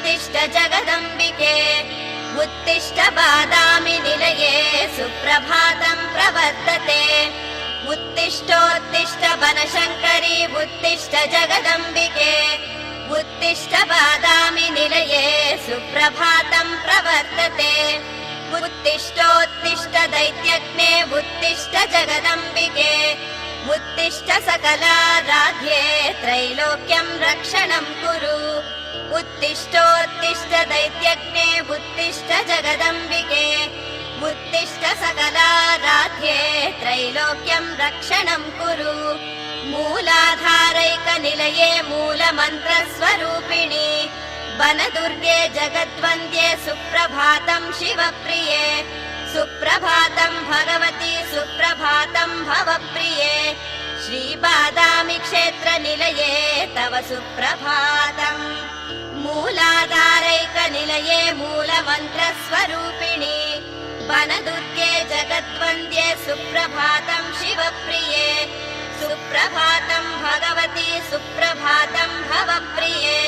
उत्तिष्ठ जगदम्बिके उत्तिष्ठ बादामि निलये सुप्रभातं प्रवर्तते उत्तिष्ठोत्तिष्ठ बनशङ्करी उत्तिष्ठ जगदम्बिके उत्तिष्ठ बादामि निलये सुप्रभातं प्रवर्तते उत्तिष्ठोत्तिष्ठ दैत्यग्ने उत्तिष्ठ जगदम्बिके उत्तिष्ठ सकलाराध्ये त्रैलोक्यं रक्षणं कुरु उत्तिष्ठोत्तिष्ठ दैत्यग्ने उत्तिष्ठ जगदम्बिके उत्तिष्ठ सकलाराध्ये त्रैलोक्यं रक्षणं कुरु मूलाधारैकनिलये मूलमन्त्रस्वरूपिणि वनदुर्गे जगद्वन्द्ये सुप्रभातं शिवप्रिये सुप्रभातं भगवती सुप्रभातं भवप्रिये श्रीबादामि क्षेत्रनिलये तव सुप्रभातम् मूलाधारैकनिलये मूलमन्त्रस्वरूपिणि वनदुर्गे जगद्वन्द्ये सुप्रभातं शिवप्रिये सुप्रभातं भगवती सुप्रभातं भवप्रिये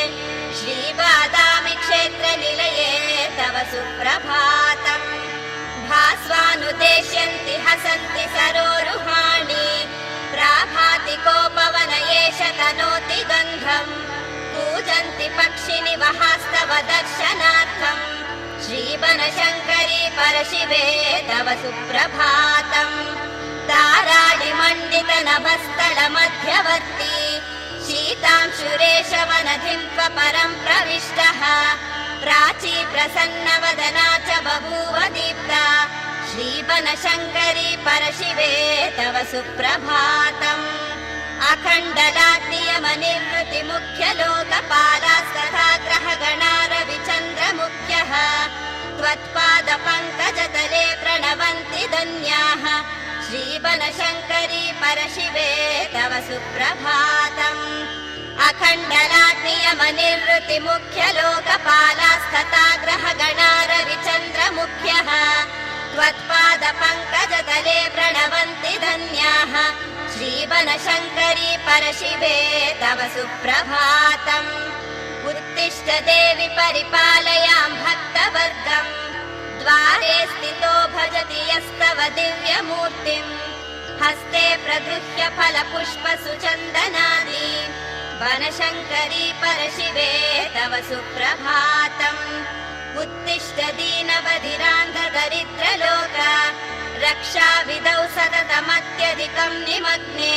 श्रीबादामि क्षेत्रनिलये तव सुप्रभातम् भास्वानुदेश्यन्ति हसन्ति सरोरुहाणि प्राभाति कोपवन एष तनोति गन्धम् पूजन्ति पक्षिणि वहास्तव दर्शनार्थम् श्रीवनशङ्करी परशिवे तव सुप्रभातम् ताराणिमण्डित नभस्थल मध्यवर्ती शीतांशुरेशवनधिं त्वपरं प्रविष्टः प्राची प्रसन्नवदना च बभूव दीप्ता श्रीवनशङ्करी परशिवे तव सुप्रभातम् अखण्डलाद्यमनिर्वृति मुख्यलोकपालास्तथा ग्रहगणा रविचन्द्रमुख्यः त्वत्पादपङ्कजतले प्रणवन्ति धन्याः श्रीवनशङ्करी परशिवे तव सुप्रभातम् अखण्डलाद्यमनिर्वृति मुख्यलोकपालास्तथा ग्रहगणा रविचन्द्रमुख्यः त्वत्पादपङ्कजतले प्रणवन्ति धन्याः श्रीवनशङ्करी परशिवे तव सुप्रभातम् उत्तिष्ठ देवि परिपालयां भक्तवर्गम् द्वारे स्थितो भजति यस्तव दिव्यमूर्तिम् हस्ते प्रगृह्य फलपुष्प सुचन्दनानि वनशङ्करी परशिवे तव सुप्रभातम् उत्तिष्ठ दीनबधिरान्धदरिद्रलोक रक्षाविधौ सततमत्यधिकं निमग्ने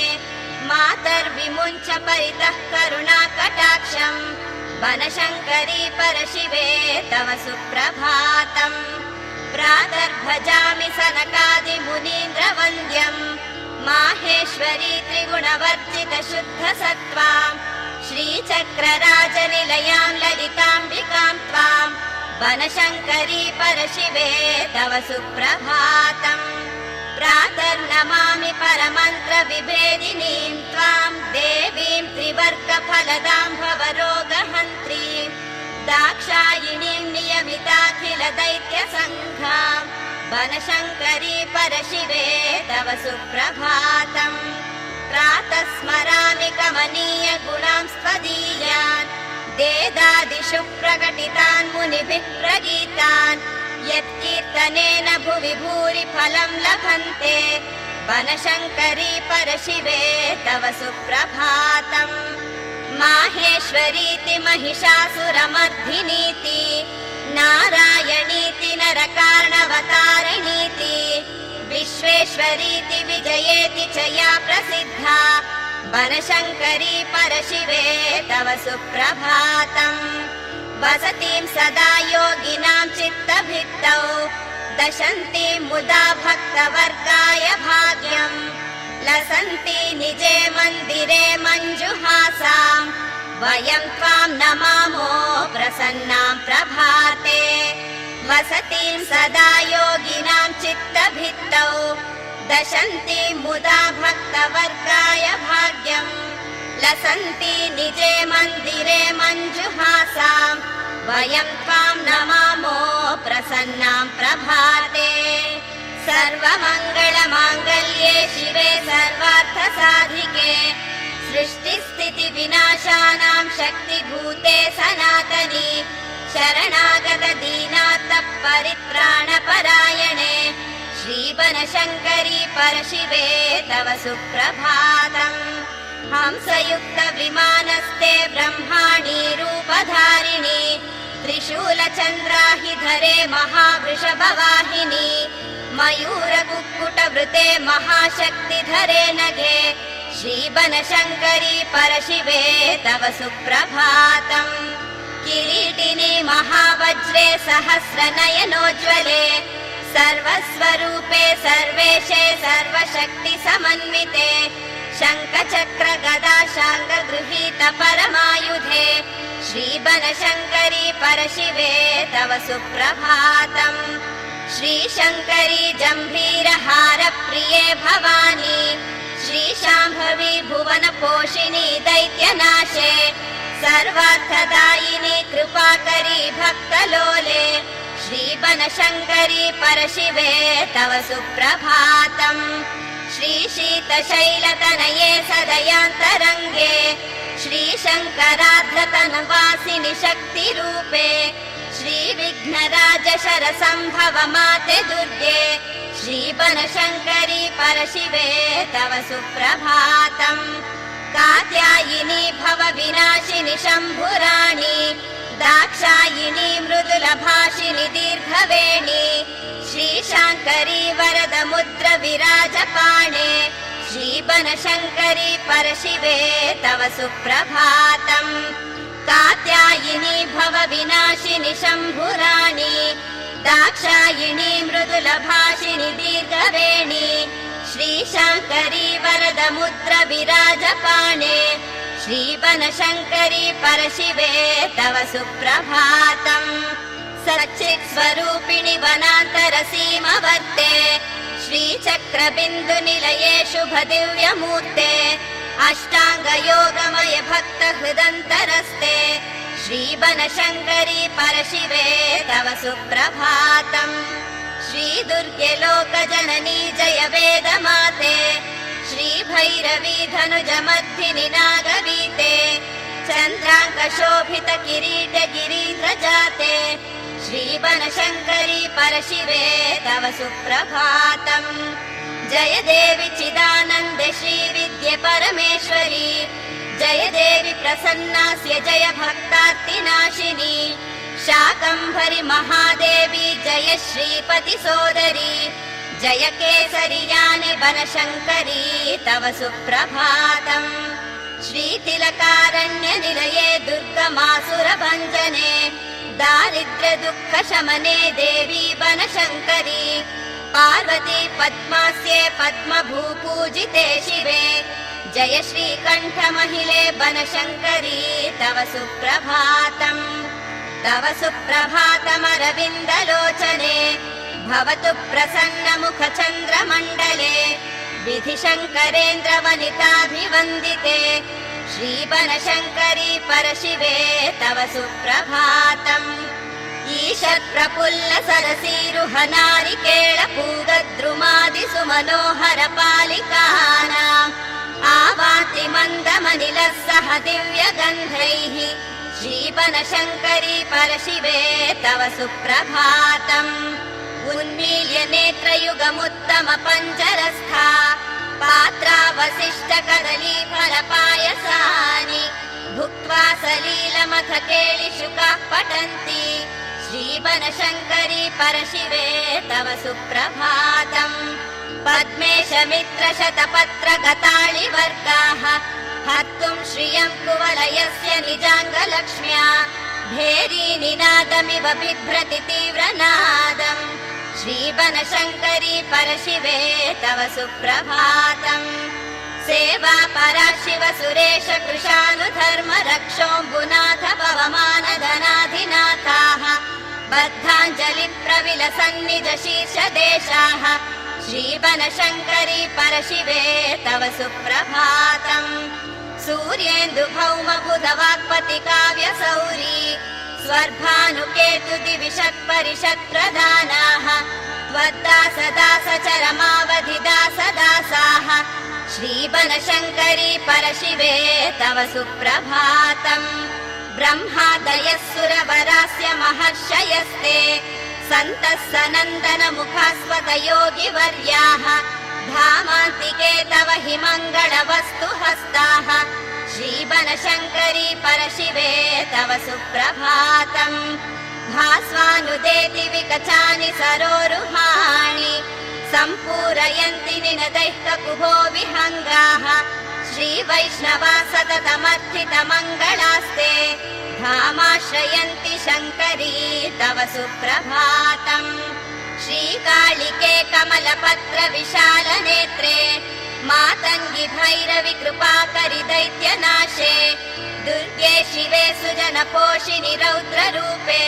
मातर्विमुञ्च परितः करुणाकटाक्षम् वनशङ्करी परशिवे तव सुप्रभातम् प्रातर्भजामि सनकादिमुनीन्द्रवन्द्यम् माहेश्वरी त्रिगुणवर्जित शुद्धसत्त्वाम् श्रीचक्रराजनिलयां ललिताम्बिकां त्वाम् वनशङ्करी परशिवे तव सुप्रभातम् प्रातर्नमामि परमन्त्रविभेदिनीं त्वां देवीं त्रिवर्गफलदां भवरोगहन्त्रीं दाक्षायिणीं नियमिताखिल दैत्यसङ्घाम् वनशङ्करी परशिवे तव सुप्रभातम् प्रातः स्मरामि कमनीय गुणां स्वदीयान् वेदादिषु प्रकटितान् मुनिभिः प्रगीतान् यत्कीर्तनेन भुवि भूरि फलं लभन्ते वनशङ्करी परशिवे तव सुप्रभातम् माहेश्वरीति महिषासुरमर्धिनीति नारायणीति नरकार्णवतारिणीति विश्वेश्वरीति विजयेति च या प्रसिद्धा वनशङ्करी परशिवे तव सुप्रभातम् वसतीं सदा योगिनां चित्तभित्तौ दशन्तीं मुदा भक्तवर्गाय भाग्यम् लसन्ति निजे मन्दिरे मञ्जुहासाम् वयं त्वां नमामो प्रसन्नां प्रभाते वसतीं सदा योगिनां चित्तभित्तौ दशन्ति मुदा भक्तवर्गाय भाग्यम् लसन्ति निजे मन्दिरे मञ्जुहासाम् वयं त्वां नमामो प्रसन्नां प्रभाते सर्वमङ्गलमाङ्गल्ये शिवे सर्वार्थसाधिके सृष्टिस्थितिविनाशानां शक्तिभूते सनातनी शरणागत दीनार्त परित्राणपरायणे श्रीबनशङ्करि परशिवे तव सुप्रभातम्। हंसयुक्त विमानस्ते ब्रह्माणि रूपधारिणि त्रिशूलचन्द्राहिधरे महावृषभवाहिनि मयूरकुक्कुटवृते महाशक्तिधरे नगे श्रीबनशङ्करि परशिवे तव सुप्रभातम्। किरीटिनि महावज्रे सहस्रनयनोज्ज्वले सर्वस्वरूपे सर्वेशे सर्वशक्तिसमन्विते शङ्खचक्र गदा शाङ्गगृहीत परमायुधे श्रीबनशङ्करि परशिवे तव सुप्रभातम्। श्रीशङ्करि जम्भीरहार प्रिये भवानी श्रीशाम्भवी भुवनपोषिणी दैत्यनाशे सर्वार्थदायिनि कृपाकरी भक्तलोले श्रीबनशङ्करि परशिवे तव सुप्रभातम्। श्रीशीतशैलतनये सदयान्तरङ्गे श्रीशङ्करार्धतनुवासिनि शक्तिरूपे श्रीविघ्नराज शरसम्भव माते दुर्गे श्रीबनशङ्करि परशिवे तव सुप्रभातम्। कात्यायिनि भवविनाशिनि शम्भुराणि दाक्षायिनि मृदुलभाषिनि दीर्घवेणि श्रीशाङ्करि वरदमुद्र विराजपाणे श्रीबनशङ्करि परशिवे तव सुप्रभातम्। कात्यायिनि भवविनाशिनि शम्भुराणि दाक्षायिनि मृदुलभाषिनि दीर्घवेणि श्रीशाङ्करि वरदमुद्र विराजपाणे श्रीबनशङ्करि परशिवे तव सुप्रभातम्। सच्चित्स्वरूपिणि वनान्तरसीमवर्ते श्रीचक्रबिन्दुनिलये शुभदिव्यमूर्ते अष्टाङ्गयोगमय भक्तहृदन्तरस्ते श्रीबनशङ्करि परशिवे तव सुप्रभातम्। श्रीदुर्गे लोकजननी जय वेदमाते श्रीभैरवी धनुजमर्धिनि नागवीते चन्द्राङ्कशोभित किरीट गिरीन्द्रजाते श्रीबनशङ्करि परशिवे तव सुप्रभातम्। जय देवि चिदानन्दे श्रीविद्ये परमेश्वरी जय देवि प्रसन्नास्य जय भक्तार्तिनाशिनी शाकम्भरि महादेवी जय श्रीपति सोदरी जय केसरियानि बनशङ्करि तव सुप्रभातम्। श्रीतिलकारण्यनिलये दुर्गमासुरभञ्जने दारिद्र्य दुःख शमने देवी बनशङ्करि पार्वती पद्मास्ये पद्मभूपूजिते शिवे जय श्रीकण्ठ महिले बनशङ्करि तव सुप्रभातम्। तव सुप्रभातमरविन्दलोचने भवतु प्रसन्न मुख चन्द्रमण्डले विधिशङ्करेन्द्र वनिताभिवन्दिते श्रीबनशङ्करि परशिवे तव सुप्रभातम्। ईषत् प्रफुल्ल सरसीरुह नारिकेळ पूगद्रुमादि सुमनोहर पालिकानाम् आवाति मन्दमनिलः सह दिव्यगन्धैः श्रीबनशङ्करि परशिवे तव सुप्रभातम्। उन्मील्य नेत्रयुगमुत्तम पञ्जरस्था पात्रावशिष्ट कदली फलपायसानि भुक्त्वा सलीलमथ केलिशुकाः पठन्ति श्रीबनशङ्करि परशिवे तव सुप्रभातम्। पद्मेश मित्र शतपत्र गताळिवर्गाः हर्तुं श्रियं कुवलयस्य निजाङ्गलक्ष्म्या भेरी निनादमिव बिभ्रति तीव्रनादम् श्रीबनशङ्करि परशिवे तव सुप्रभातम्। सेवा परा शिव सुरेश कृशानुधर्म रक्षोऽम्बुनाथ पवमानधनाधिनाथाः बद्धाञ्जलि प्रविलसन्निज शीर्षदेशाः श्रीबनशङ्करि परशिवे तव सुप्रभातम्। सूर्येन्दु भौम बुध वाक्पति काव्य सौरी स्वर्भानुकेतु दिविषत् परिषत् प्रदानाः त्वद्दास दास चरमावधि दास दासाः श्रीबनशङ्करि परशिवे तव सुप्रभातम्। ब्रह्मादयः सुरवरास्य महर्षयस्ते सन्तः सनन्दनमुखास्वत योगिवर्याः धामान्तिके तव हि मङ्गलवस्तु हस्ताः श्रीबनशङ्करी परशिवे तव सुप्रभातम् भास्वानुदेति विकचानि सरोरुहाणि सम्पूरयन्ति निनदैः विहङ्गाः श्रीवैष्णवा सततमर्थितमङ्गलास्ते धामाश्रयन्ति शङ्करी तव सुप्रभातम् श्रीकालिके कमलपत्र विशालनेत्रे मातङ्गि भैरवि कृपाकरि दैत्यनाशे दुर्गे शिवे सुजनपोषिणि रौद्ररूपे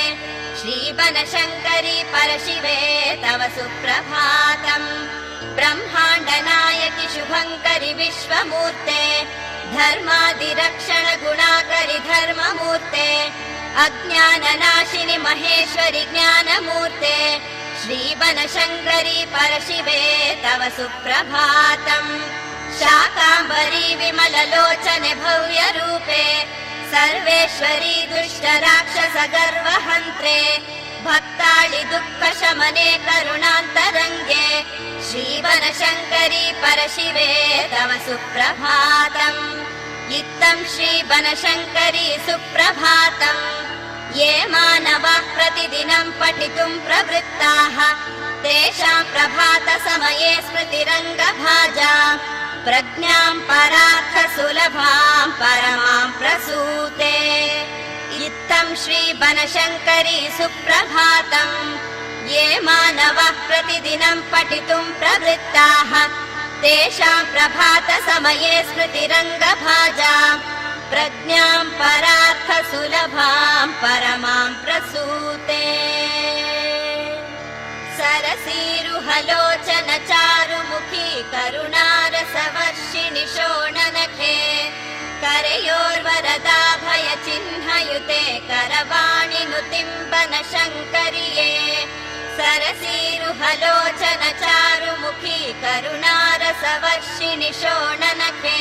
श्रीबनशङ्करी परशिवे तव सुप्रभातम् ब्रह्माण्डनायकि शुभङ्करि विश्वमूर्ते धर्मादिरक्षण गुणाकरि धर्ममूर्ते अज्ञाननाशिनि महेश्वरि ज्ञानमूर्ते श्रीबनशङ्करी परशिवे तव सुप्रभातम् शाकाम्बरी विमललोचने भव्यरूपे सर्वेश्वरी दुष्टराक्षस गर्वहन्त्रे भक्ताळि दुःखशमने करुणान्तरङ्गे श्रीबनशङ्करी परशिवे तव सुप्रभातम् इत्थं श्रीबनशङ्करी सुप्रभातम् ये मानवाः प्रतिदिनं पठितुं प्रवृत्ताः तेषां प्रभातसमये स्मृतिरङ्गभाजा प्रज्ञां परार्थसुलभां परमां प्रसूते इत्थं श्रीबनशङ्करी सुप्रभातम् ये मानवाः प्रतिदिनं पठितुं प्रवृत्ताः तेषां प्रभातसमये स्मृतिरङ्गभाजा प्रज्ञां परार्थसुलभां परमां प्रसूते सरसीरुहलोचन चारुमुखी करुणारसवर्षिणि शोणनखे करयोर्वरदाभयचिह्नयुते करवाणि नुतिम्बनशङ्करिये सरसीरुहलोचन चारुमुखी करुणारसवर्षिणि शोणनखे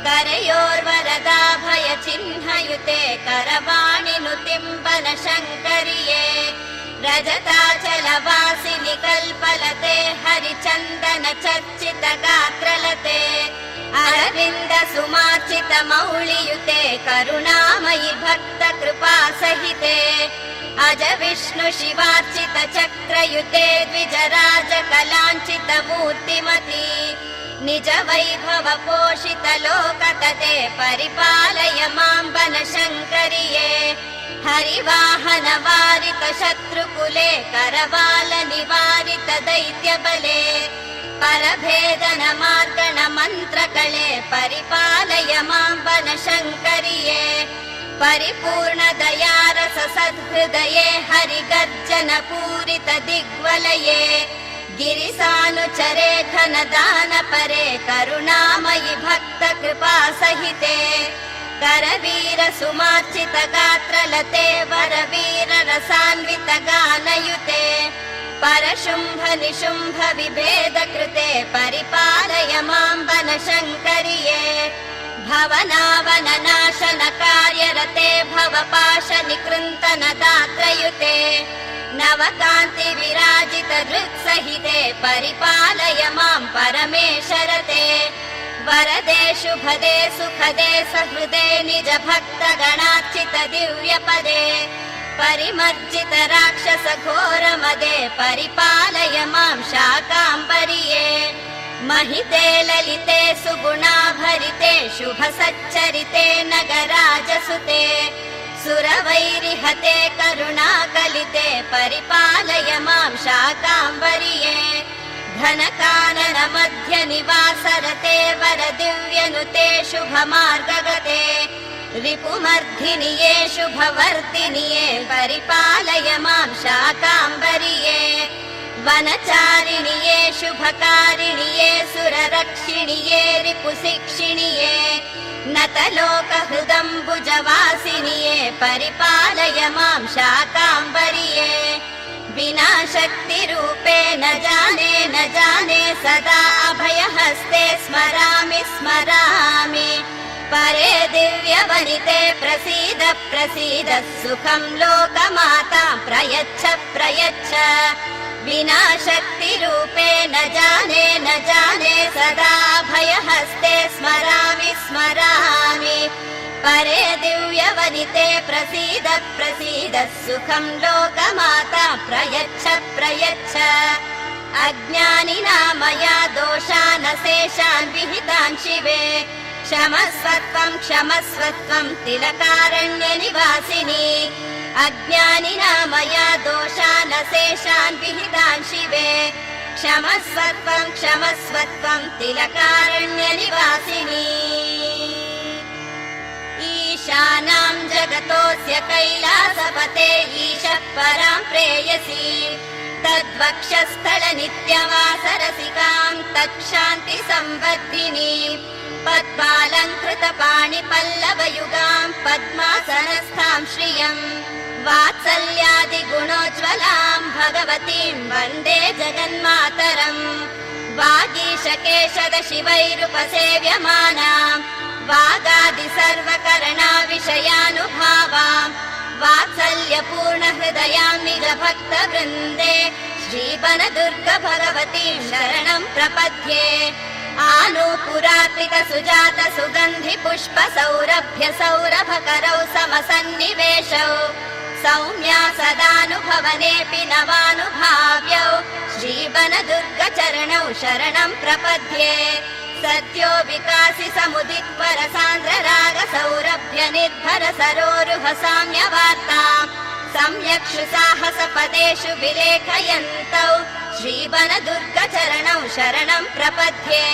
करयोर्वरदाभयचिह्नयुते करवाणि नुतिम्बनशङ्करिये रजताचलवासिनि कल्पलते हरिचन्दन चर्चित गात्रलते अरविन्द सुमार्चित मौलियुते करुणामयि भक्त कृपा सहिते अज विष्णु शिवार्चित चक्रयुते द्विजराज कलाञ्चित मूर्तिमती निज वैभव पोषित लोकतते परिपालय मां बनशङ्करिये हरिवाहन वारित शत्रुकुले करवाल निवारित दैत्यबले परभेदन मार्गण मन्त्रकले परिपालय मां बनशङ्करिये परिपूर्ण दयारस सद्हृदये हरिगर्जन पूरित दिग्वलये गिरिसानुचरे घनदान परे करुणामयि भक्त कृपा सहिते करवीर सुमार्चित गात्रलते वरवीर रसान्वित गानयुते परशुम्भ निशुम्भ विभेद कृते परिपालय मां बनशङ्करिये भवनावन नाशन कार्यरते भवपाश निकृन्तन दात्रयुते नवकान्ति विराजित हृत्सहिते परिपालय मां परमेशरते वरदे शुभदे सुखदे सहृदे निज भक्त गणार्चित दिव्यपदे परिमर्जित राक्षस घोरमदे परिपालय मां शाकाम्बरिये महिते ललिते सुगुणाभरिते शुभ सच्चरिते नगराजसुते सुरवैरिहते करुणाकलिते परिपालय मां शाकाम्बरिये घनकानन मध्य निवासरते वर दिव्यनुते शुभमार्गगते रिपुमर्धिनिये शुभवर्तिनिये परिपालय मां शाकाम्बरिये वनचारिणिये शुभकारिणिये सुररक्षिणिये रिपुशिक्षिणिये नतलोकहृदम्बुजवासिनिये परिपालय मां शाकाम्बरिये विनाशक्तिरूपे न जाने सदा अभयहस्ते स्मरामि स्मरामि परे दिव्यवनिते प्रसीद प्रसीद सुखं लोकमाता प्रयच्छ प्रयच्छ विना शक्तिरूपे न जाने सदा भयहस्ते स्मरामि स्मरामि परे दिव्यवनिते प्रसीद प्रसीद सुखं लोकमाता प्रयच्छ प्रयच्छ अज्ञानिना मया दोषानशेषान् विहितान् शिवे क्षमस्वत्वं क्षमस्वत्वं तिलकारण्यनिवासिनी अज्ञानिना मया दोषानशेषान् विहितान् शिवे क्षमस्वत्वं क्षमस्वत्वं तिलकारण्यनिवासिनी ईशानां जगतोऽस्य कैलासपते ईशः परां प्रेयसी तद्वक्षस्थल नित्यवासरसिकां तत्शान्ति संवर्धिनी पद्मालङ्कृतपाणिपल्लवयुगां पद्मासनस्थां श्रियम् वात्सल्यादिगुणोज्ज्वलां भगवतीं वन्दे जगन्मातरम् वागीशकेशद शिवैरुपसेव्यमानां वागादि सर्वकरणा विषयानुभावां वात्सल्यपूर्णहृदयां निज भक्तवृन्दे श्रीवनदुर्ग भगवतीं शरणं प्रपद्ये आनूपुरात्मिक सुजात सुगन्धि पुष्प सौरभ्य सौरभकरौ समसन्निवेशौ सौम्या सदानुभवनेऽपि नवानुभाव्यौ श्रीवनदुर्ग चरणौ शरणं प्रपद्ये सद्यो विकासि समुदित्वर सान्द्र राग सौरभ्य निर्भर सरोरुह साम्यवार्तां सम्यक्षु साहस पदेषु विलेखयन्तौ श्रीवनदुर्ग चरणौ शरणं प्रपद्ये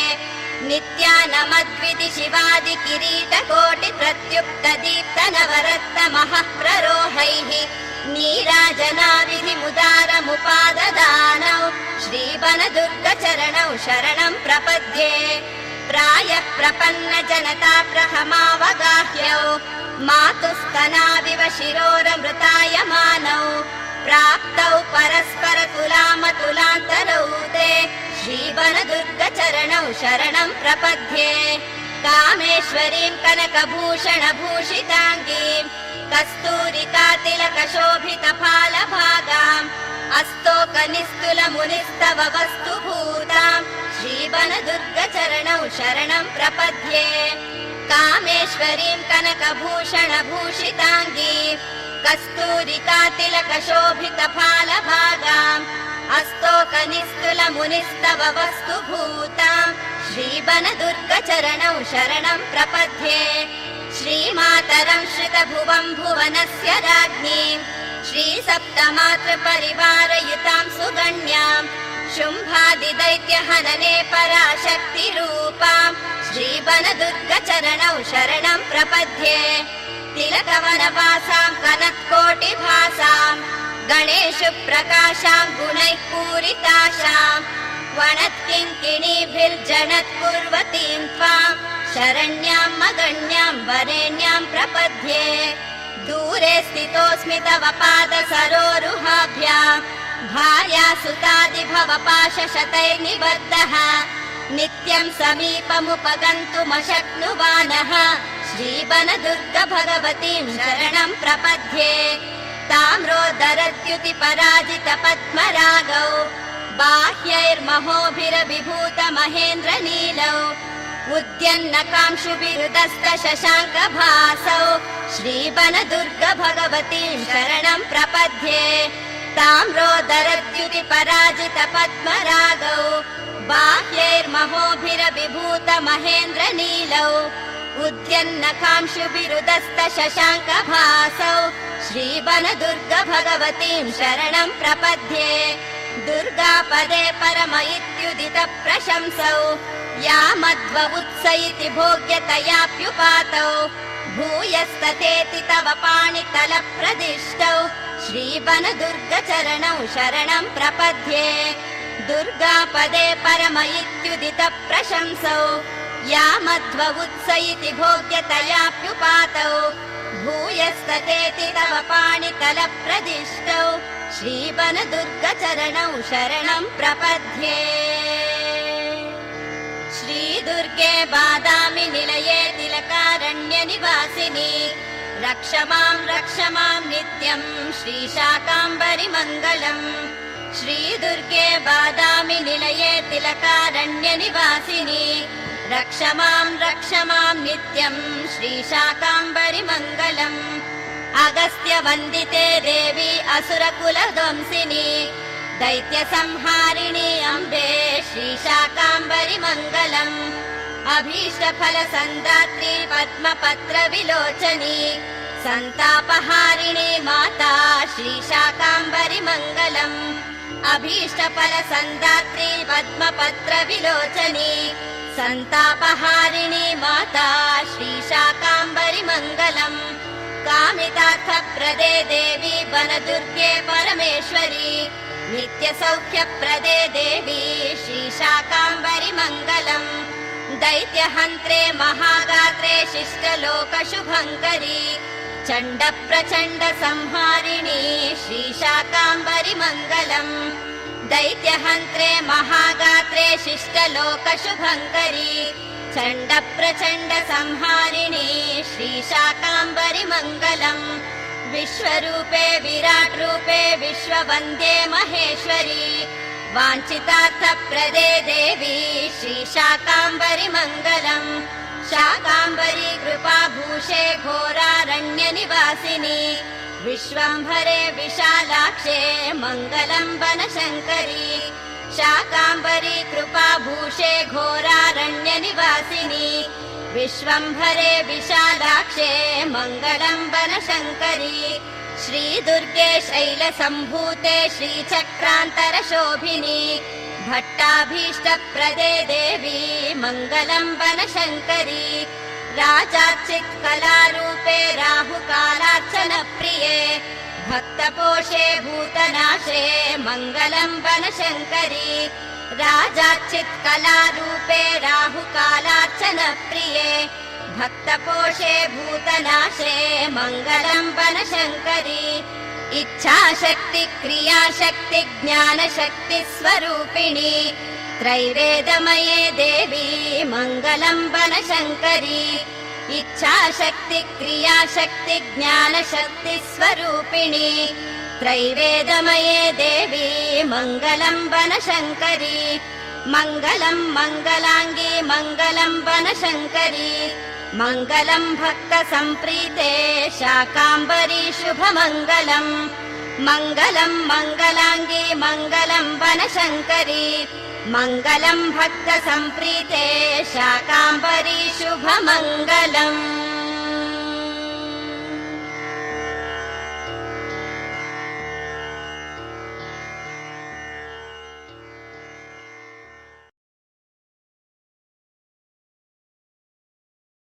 नित्यानमद्विधि शिवादि किरीट कोटि प्रत्युक्त दीप्त नवरत्न महःप्ररोहैः नीराजनाविधि मुदारमुपाददानौ श्रीवनदुर्ग चरणौ शरणं प्रपद्ये प्रायः प्रपन्न जनता प्रहमावगाह्यौ मातुस्तनाविव शिरोरमृतायमानौ प्राप्तौ परस्पर तुलामतुलान्तरौ ते श्रीवनदुर्ग चरणौ शरणं प्रपद्ये कामेश्वरीं कनकभूषण भूषिताङ्गीं कस्तूरिका तिलक शोभित फालभागाम् अस्तोकनिस्तुल मुनिस्तव वस्तुभूतां श्रीवनदुर्ग चरणौ शरणं प्रपद्ये कामेश्वरीं कनकभूषण भूषिताङ्गीं कस्तूरिका तिलक शोभित फालभागाम् अस्तोकनिस्तुल मुनिस्तव वस्तुभूतां श्रीवनदुर्ग चरणौ शरणं प्रपद्ये श्रीमातरं श्रितभुवं भुवनस्य राज्ञीं श्रीसप्तमातृपरिवारयुतां सुगण्यां शुम्भादिदैत्यहनने पराशक्तिरूपां श्रीवनदुर्ग चरणौ शरणं प्रपद्ये तिलकवनवासां कनत्कोटिभासां गणेषु प्रकाशां गुणैः पूरिताशां वणत्किङ्किणीभिर्जनत्कुर्वतीं त्वां शरण्यां मगण्यां वरेण्यां प्रपद्ये दूरे स्थितोऽस्मि तव पादसरोरुहाभ्यां भार्यासुतादिभवपाशशतैर्निबद्धः नित्यं समीपमुपगन्तुमशक्नुवानः श्रीवनदुर्ग भगवतीं शरणं प्रपद्ये ताम्रोदरद्युति पराजित पद्मरागौ बाह्यैर्महोभिरविभूत महेन्द्र नीलौ उद्यन्नकांशुभिरुदस्त शशाङ्कभासौ श्रीवनदुर्ग भगवतीं शरणं प्रपद्ये ताम्रोदरद्युति पराजित पद्मरागौ बाह्यैर्महोभिरविभूत महेन्द्र नीलौ उद्यन्नकांशुभिरुदस्त शशाङ्कभासौ श्रीवनदुर्ग भगवतीं शरणं प्रपद्ये दुर्गापदे परम इत्युदित प्रशंसौ या मध्व उत्स इति भोग्यतयाप्युपातौ भूयस्ततेति तव पाणितलप्रदिष्टौ श्रीवनदुर्ग चरणौ शरणं प्रपद्ये दुर्गापदे परम इत्युदित प्रशंसौ या मध्व उत्स इति भोग्यतयाप्युपातौ भूयस्ततेति तव पाणितलप्रदिष्टौ श्रीवनदुर्ग चरणौ शरणं प्रपद्ये श्रीदुर्गे बादामि निलये तिलकार घोरारण्यनिवासिनी रक्ष मां नित्यम् श्रीशाकाम्बरि मङ्गलम् श्रीदुर्गे बादामि निलये तिलकारण्यनिवासिनी रक्ष मां नित्यम् श्रीशाकाम्बरि मङ्गलम् अगस्त्यवन्दिते देवी असुरकुलध्वंसिनी दैत्यसंहारिणी अम्बे श्रीशाकाम्बरि मङ्गलम् अभीष्टफलसन्दात्री पद्मपत्रविलोचनी सन्तापहारिणी माता श्रीशाकाम्बरि मङ्गलम् अभीष्टफलसन्दात्री पद्मपत्रविलोचनी सन्तापहारिणी माता श्रीशाकाम्बरि मङ्गलम् कामितार्थप्रदे देवी वनदुर्गे परमेश्वरी नित्यसौख्यप्रदे देवी श्रीशाकाम्बरि मङ्गलम् दैत्यहन्त्रे महागात्रे शिष्टलोकशुभङ्करी चण्डप्रचण्ड संहारिणी श्रीशाकाम्बरि मङ्गलम् दैत्यहन्त्रे महागात्रे शिष्टलोकशुभङ्करी चण्डप्रचण्ड संहारिणी श्रीशाकाम्बरि मङ्गलम् विश्वरूपे विराट् रूपे विश्ववन्द्ये महेश्वरी वाञ्छितार्थप्रदे देवी श्रीशाकाम्बरि मङ्गलम् शाकाम्बरी कृपाभूषे घोरारण्यनिवासिनी विश्वम्भरे विशालाक्षे मङ्गलम् वनशङ्करी शाकाम्बरी कृपाभूषे घोरारण्यनिवासिनी विश्वम्भरे विशालाक्षे मङ्गलम् वनशङ्करी श्रीदुर्गे शैलसम्भूते श्रीचक्रान्तरशोभिनी भट्टाभीष्टप्रदे देवी मङ्गलम् वनशङ्करी राजार्चित्कलारूपे राहुकालार्चनप्रिये भक्तपोषे भूतनाशे मङ्गलम् वनशङ्करी राजार्चित्कलारूपे राहुकालार्चनप्रिये भक्तपोषे भूतनाशे मङ्गलम् वनशङ्करी इच्छाशक्ति क्रियाशक्ति ज्ञानशक्ति स्वरूपिणी त्रैवेदमये देवी मङ्गलम् वनशङ्करी इच्छाशक्ति क्रियाशक्ति ज्ञानशक्ति स्वरूपिणी त्रैवेदमये देवी मङ्गलम् वनशङ्करी मङ्गलम् मङ्गलाङ्गी मङ्गलम् वनशङ्करी मङ्गलम् भक्तसम्प्रीते शाकाम्बरी शुभमङ्गलम् मङ्गलम् मङ्गलाङ्गी मङ्गलम् वनशङ्करी मङ्गलम् भक्तसम्प्रीते शाकाम्बरी शुभमङ्गलम्।